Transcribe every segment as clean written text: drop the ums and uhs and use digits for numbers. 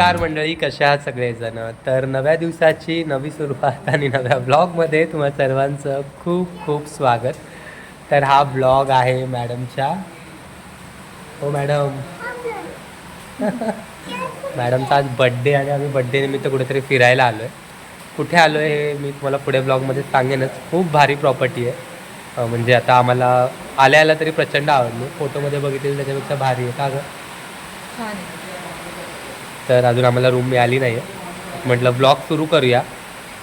नमस्कार मंडळी, कशा आहात सगळेजण. तर नव्या दिवसाची नवी सुरुवात आणि नव्या ब्लॉगमध्ये तुम्हा सर्वांचं खूप खूप स्वागत. तर हा ब्लॉग आहे मॅडमच्या. हो मॅडम. मॅडमचा आज बड्डे आणि आम्ही बड्डे निमित्त कुठेतरी फिरायला आलो आहे. कुठे आलो आहे हे मी तुम्हाला पुढे ब्लॉगमध्ये सांगेनच. खूप भारी प्रॉपर्टी आहे. म्हणजे आता आम्हाला आल्या तरी प्रचंड आवडली. फोटोमध्ये बघितलेलं त्याच्यापेक्षा भारी आहे का गं? छान आहे. तर अजून आम्हाला रूम मिळाली नाही आहे. म्हटलं ब्लॉग सुरू करूया.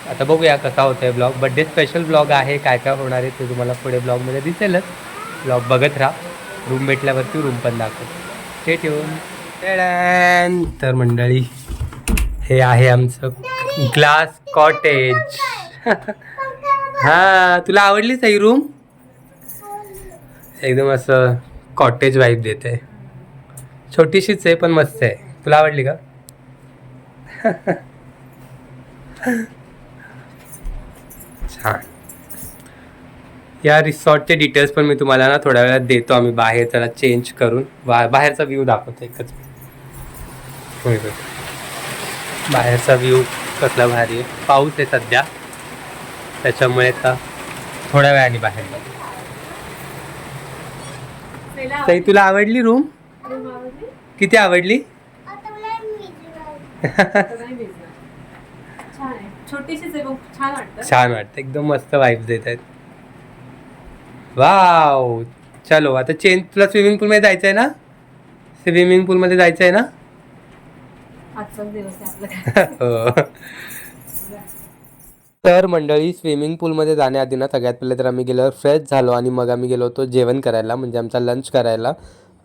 आता बघूया कसा होतं आहे ब्लॉग. बड्डे स्पेशल ब्लॉग आहे. काय काय होणार आहे ते तुम्हाला पुढे ब्लॉगमध्ये दिसेलच. ब्लॉग बघत राहा. रूम भेटल्यावरती रूम पण दाखवतो. Stay tune. तर मंडळी, हे आहे आमचं ग्लास कॉटेज. हां, तुला आवडलीच ही रूम? एकदम असं कॉटेज वाईब देते. छोटीशीच आहे पण मस्त आहे. तुला आवडली का? छान. या रिसॉर्टचे डिटेल्स पण मी तुम्हाला ना थोड्या वेळात देतो. आम्ही बाहेर त्याला चेंज करून बाहेरचा व्ह्यू दाखवतो एकच. होय होय, बाहेरचा व्ह्यू कसला भारी आहे. पाऊस आहे सध्या, त्याच्यामुळे आता थोड्या वेळाने बाहेर जातो. ताई, तुला आवडली रूम? किती आवडली? छान वाटतं. एकदम मस्त वाईब्स देत आहेत. वाव. चलो आता चेंज. तुला स्विमिंग पूल मध्ये जायचं आहे ना? स्विमिंग पूल मध्ये जायचं आहे ना? हो. तर मंडळी, स्विमिंग पूलमध्ये जाण्याआधी ना सगळ्यात पहिले तर आम्ही गेल्यावर फ्रेश झालो आणि मग आम्ही गेलो होतो जेवण करायला, म्हणजे आमचा लंच करायला.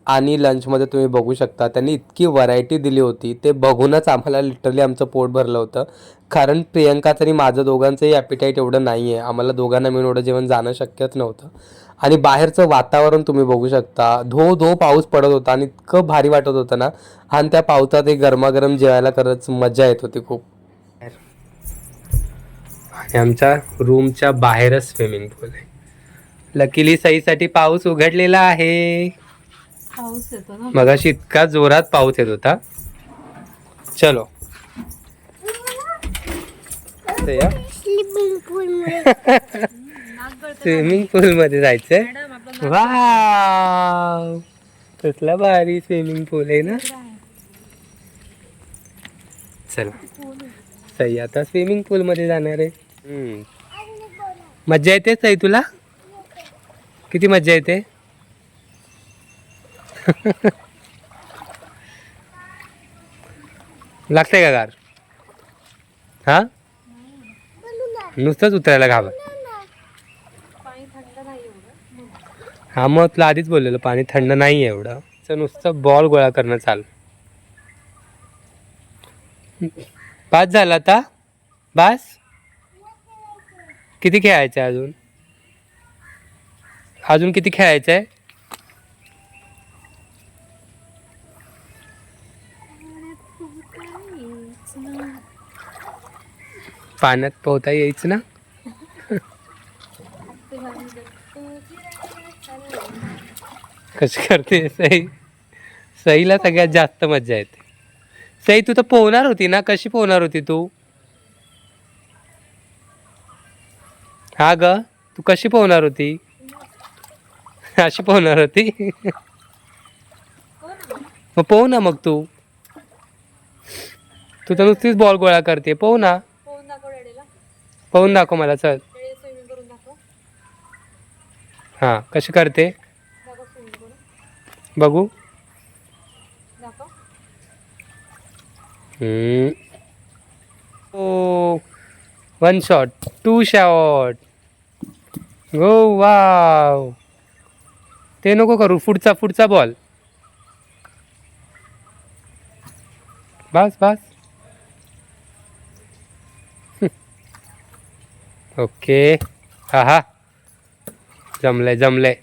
आणि लंचमध्ये तुम्ही बघू शकता त्यांनी इतकी व्हरायटी दिली होती, ते बघूनच आम्हाला लिटरली आमचं पोट भरलं होतं. कारण प्रियंकाचं आणि माझं दोघांचंही ॲपिटाईट एवढं नाही आहे. आम्हाला दोघांना मिळून एवढं जेवण जाणं शक्यच नव्हतं. आणि बाहेरचं वातावरण तुम्ही बघू शकता. धो धो पाऊस पडत होता आणि इतकं भारी वाटत होतं ना. आणि त्या पावसात एक गरमागरम जेवायला खरंच मजा येत होती खूप. आणि आमच्या रूमच्या बाहेरच स्विमिंग पूल आहे. लकीली सईसाठी पाऊस उघडलेला आहे. पाऊस येतो ना. मगाशी इतका जोरात पाऊस येत होता. चलो स्विमिंग पूल मध्ये जायचंय. वाव, कसला भारी स्विमिंग पूल आहे ना. चला सई आता स्विमिंग पूल मध्ये जाणार आहे. मज्जा येते सई तुला? किती मज्जा येते? लागतंय का गार? हा, नुसतंच उतरायला घाबर. हा, मग तुला आधीच बोललेलं पाणी थंड नाही आहे एवढं. तर नुसतं बॉल गोळा करणं चाल. पास झाला आता? बास? किती खेळायचं आहे अजून? अजून किती खेळायचं आहे? पाण्यात पोहता यायचं ना. कशी करते सई? सईला सगळ्यात जास्त मज्जा येते. सई, तू तर पोहणार होती ना, कशी पोहणार होती तू? हा ग, तू कशी पोहणार होती? अशी पोहणार होती. मग पोह ना मग तू. तू तर नुसतीच बॉल गोळा करते. पोह ना. पोहून दाखव मला. चल. हा, कशी करते बघू. ओ, 1 शॉट, 2 शॉट. गो. वाव. ते नको करू. पुढचा बॉल. बस बस. ओके. हा हा, जमलंय.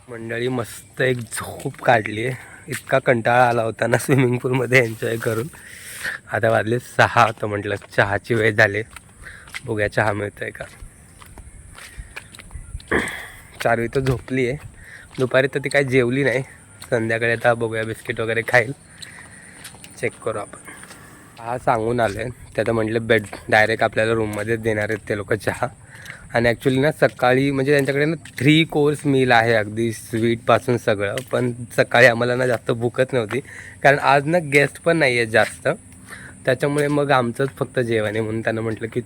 मंडळी, मस्त एक झोप काढली आहे. इतका कंटाळा आला होता ना स्विमिंग पूलमध्ये एन्जॉय करून. आता वाजले 6, तर म्हटलं चहाची वेळ झाली. बघूया चहा मिळतोय का. चारू इथं झोपली आहे. दुपारी तर ती काही जेवली नाही. संध्याकाळी आता बघूया, बिस्किट वगैरे खाईल. चेक करू आपण. हा सांगून आले ते आता म्हटलं बेड डायरेक्ट आपल्याला रूममध्येच देणार आहेत ते लोक चहा. आणि ॲक्च्युली ना सकाळी म्हणजे त्यांच्याकडे ना 3 कोर्स मील आहे, अगदी स्वीटपासून सगळं. पण सकाळी आम्हाला ना जास्त भूकच नव्हती, कारण आज ना गेस्ट पण नाही आहेत जास्त. त्याच्यामुळे मग आमचंच फक्त जेवण आहे, म्हणून त्यांना म्हटलं की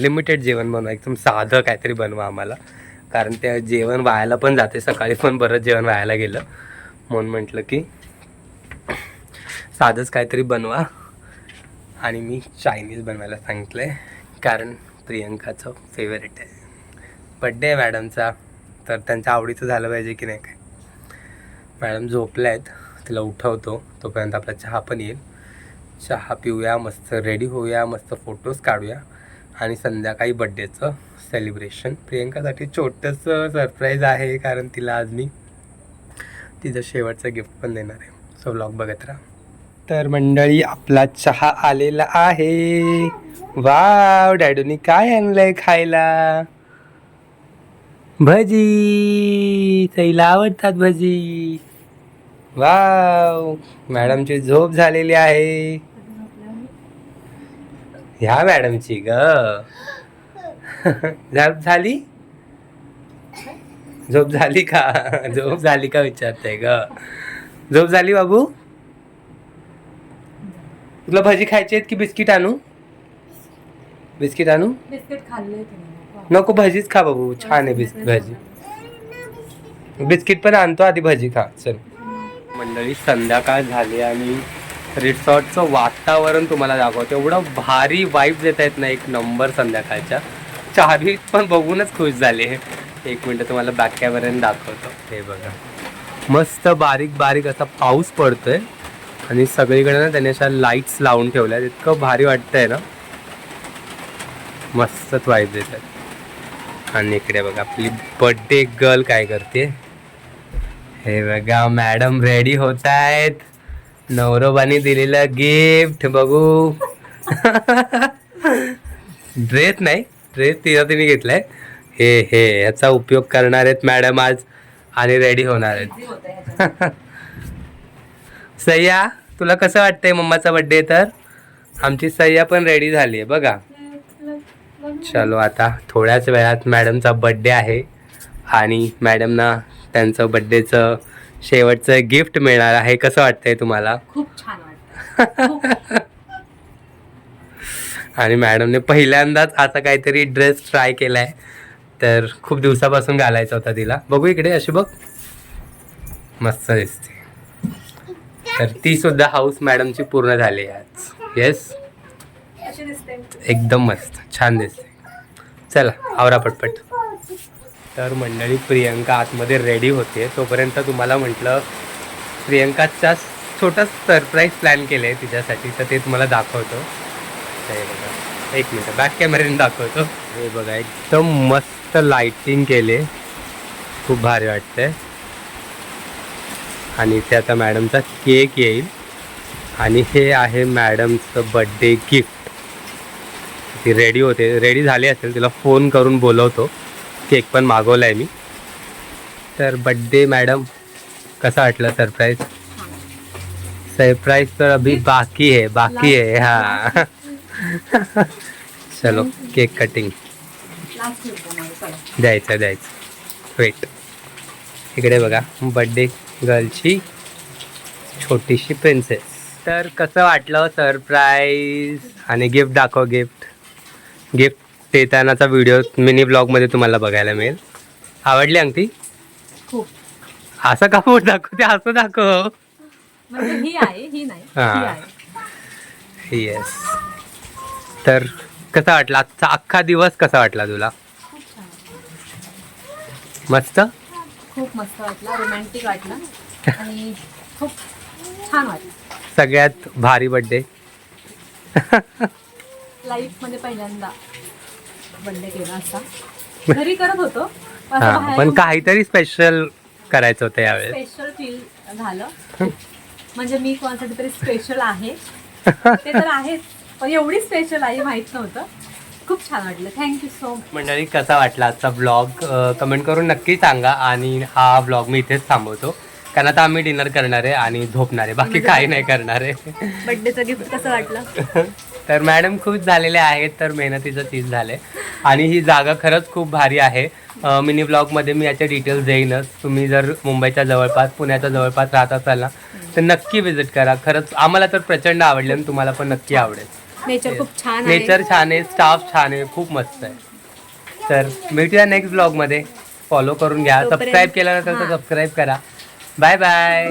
लिमिटेड जेवण बनवा, एकदम साधं काहीतरी बनवा आम्हाला, कारण ते जेवण व्हायला पण जाते. सकाळी पण बरंच जेवण व्हायला गेलं, म्हणून म्हटलं की साधंच काहीतरी बनवा. आणि मी चायनीज बनवायला सांगितलं आहे, कारण प्रियंकाचं फेवरेट आहे. बड्डे आहे मॅडमचा, तर त्यांच्या आवडीचं झालं पाहिजे की नाही काय. मॅडम झोपल्या आहेत, तिला उठवतो, तोपर्यंत आपला चहा पण येईल. चहा पिऊया, मस्त रेडी होऊया, मस्त फोटोज काढूया आणि संध्याकाळी बड्डेचं सेलिब्रेशन. प्रियंकासाठी छोटंसं सरप्राईज आहे, कारण तिला आज मी तिचं शेवटचं गिफ्ट पण देणार आहे. सो व्लॉग बघत राहा. तर मंडळी, आपला चहा आलेला आहे. वाव, डॅडूनी काय आणलंय खायला? भजी. सईला आवडतात भजी. वाव, मॅडमची झोप झालेली आहे. ह्या मॅडमची ग झोप झाली. झोप झाली का? झोप झाली का विचारते ग. झोप झाली बाबू? तुला भजी खायची आहेत की बिस्किट आणू? बिस्किट आणू? बिस्किट खाल्ले नको, भजीच खा बाबू, छान आहे भजी. बिस्किट पण आणतो, आधी भजी खा. चल मंडळी, संध्याकाळ झाली आणि रिसॉर्टचं वातावरण तुम्हाला दाखवतो. एवढं भारी वाईब देत आहेत ना, एक नंबर संध्याकाळच्या. चारी पण बघूनच खुश झाले. एक मिनटं तुम्हाला बॅक कॅमेऱ्याने दाखवतो. हे बघा, मस्त बारीक बारीक असा पाऊस पडतोय आणि सगळीकडे ना त्याने अशा लाईट्स लावून ठेवल्या. इतकं भारी वाटतंय ना, मस्तच वाईब देत आहेत. आणि इकडे बघा आपली बर्थडे गर्ल काय करते. हे बघा, मॅडम रेडी होत आहेत. नवरोबाने दिलेलं गिफ्ट बघू. ड्रेस नाही, ड्रेस तिने घेतलाय. हे याचा उपयोग करणार आहेत मॅडम आज आणि रेडी होणार आहेत. सय्या, तुला कसं वाटतंय मम्माचा बर्थडे? तर आमची सय्या पण रेडी झाली आहे बघा. चलो, आता थोड्याच वेळात मॅडमचा बर्थडे आहे आणि मॅडमना त्यांचं बर्थडेचं शेवटचं गिफ्ट मिळणार आहे. कसं वाटतंय तुम्हाला? खूप छान वाटतं. आणि मॅडमने पहिल्यांदाच असा काहीतरी ड्रेस ट्राय केलाय, तर खूप दिवसापासून घालायचा होता तिला. बघू इकडे, अशी बघ, मस्त दिसते. तर ती सुद्धा हाऊस मॅडमची पूर्ण झाली आज. येस, एकदम मस्त, छान दिसते. चला आवरा पटपट. तर मंडळी, प्रियंका आतमध्ये रेडी होते, तोपर्यंत तुम्हाला म्हटलं प्रियंकाचा छोटा सरप्राईज प्लॅन केलं आहे तिच्यासाठी, तर ते तुम्हाला दाखवतो. हे बघा, एक मिनटं बॅक कॅमेऱ्याने दाखवतो. हे बघा, एकदम मस्त लाईटिंग केले, खूप भारी वाटतंय. आणि इथे आता मॅडमचा केक येईल आणि हे आहे मॅडमचं बर्थडे गिफ्ट. ती रेडी होते, रेडी झाली असेल, तिला फोन करून बोलवतो. केक पण मागवला आहे मी. तर बर्थडे मॅडम, कसा वाटला सरप्राईज? सरप्राईज तर अभी बाकी है हाँ. चलो, केक कटिंग द्यायचं. वेट, इकडे बघा, बर्थडे गर्लची छोटीशी प्रिन्सेस. तर कसं वाटलं सरप्राईज? आणि गिफ्ट दाखव. गिफ्ट देतानाचा व्हिडिओ मिनी ब्लॉगमध्ये तुम्हाला बघायला मिळेल. आवडली अंगठी? खूप. असं का बोट दाखवते? असं दाखव. म्हणजे ही आहे, ही नाही, ही आहे. येस. तर कसा वाटला आजचा अख्खा दिवस? कसा वाटला तुला? खूप छान, मस्त, खूप मस्त वाटला, रोमॅन्टिक वाटला आणि खूप छान वाटलं. सगळ्यात भारी बर्थडे लाईफ मध्ये पहिल्यांदा बर्थडे केला असा. घरी करत होतो, पण काहीतरी स्पेशल करायचं होतं यावेळेस. स्पेशल फील झालं. म्हणजे मी कोणासाठी तरी स्पेशल आहे, ते तर आहेच, पण एवढी स्पेशल आहे माहित नव्हतं. खूप छान वाटलं. Thank you so much. मंडळी, कसा वाटला आजचा ब्लॉग कमेंट करून नक्की सांगा. आणि हा ब्लॉग मी इथेच थांबवतो. कारण आता आम्ही डिनर करणार आहे आणि झोपणार आहे, बाकी काही नाही करणार आहे. बर्थडेचं गिफ्ट कसं वाटलं? तर मॅडम खुश झालेले आहेत, तर मेहनतीचं चीज झाले. आणि ही जागा खरंच खूप भारी आहे. मिनी ब्लॉगमध्ये मी याचे डिटेल्स देईनच. तुम्ही जर मुंबईच्या जवळपास पुण्याच्या जवळपास राहत असाल ना तर नक्की व्हिजिट करा. खरंच आम्हाला तर प्रचंड आवडले आणि तुम्हाला पण नक्की आवडेल. नेचर खूप छान आहे. नेचर छान आहे, स्टाफ छान आहे, खूप मस्त आहे. तर भेटूया नेक्स्ट ब्लॉगमध्ये. फॉलो करून घ्या, तोपर्यंत- सबस्क्राईब केलं नसेल तर हां. सबस्क्राईब करा. Bye bye.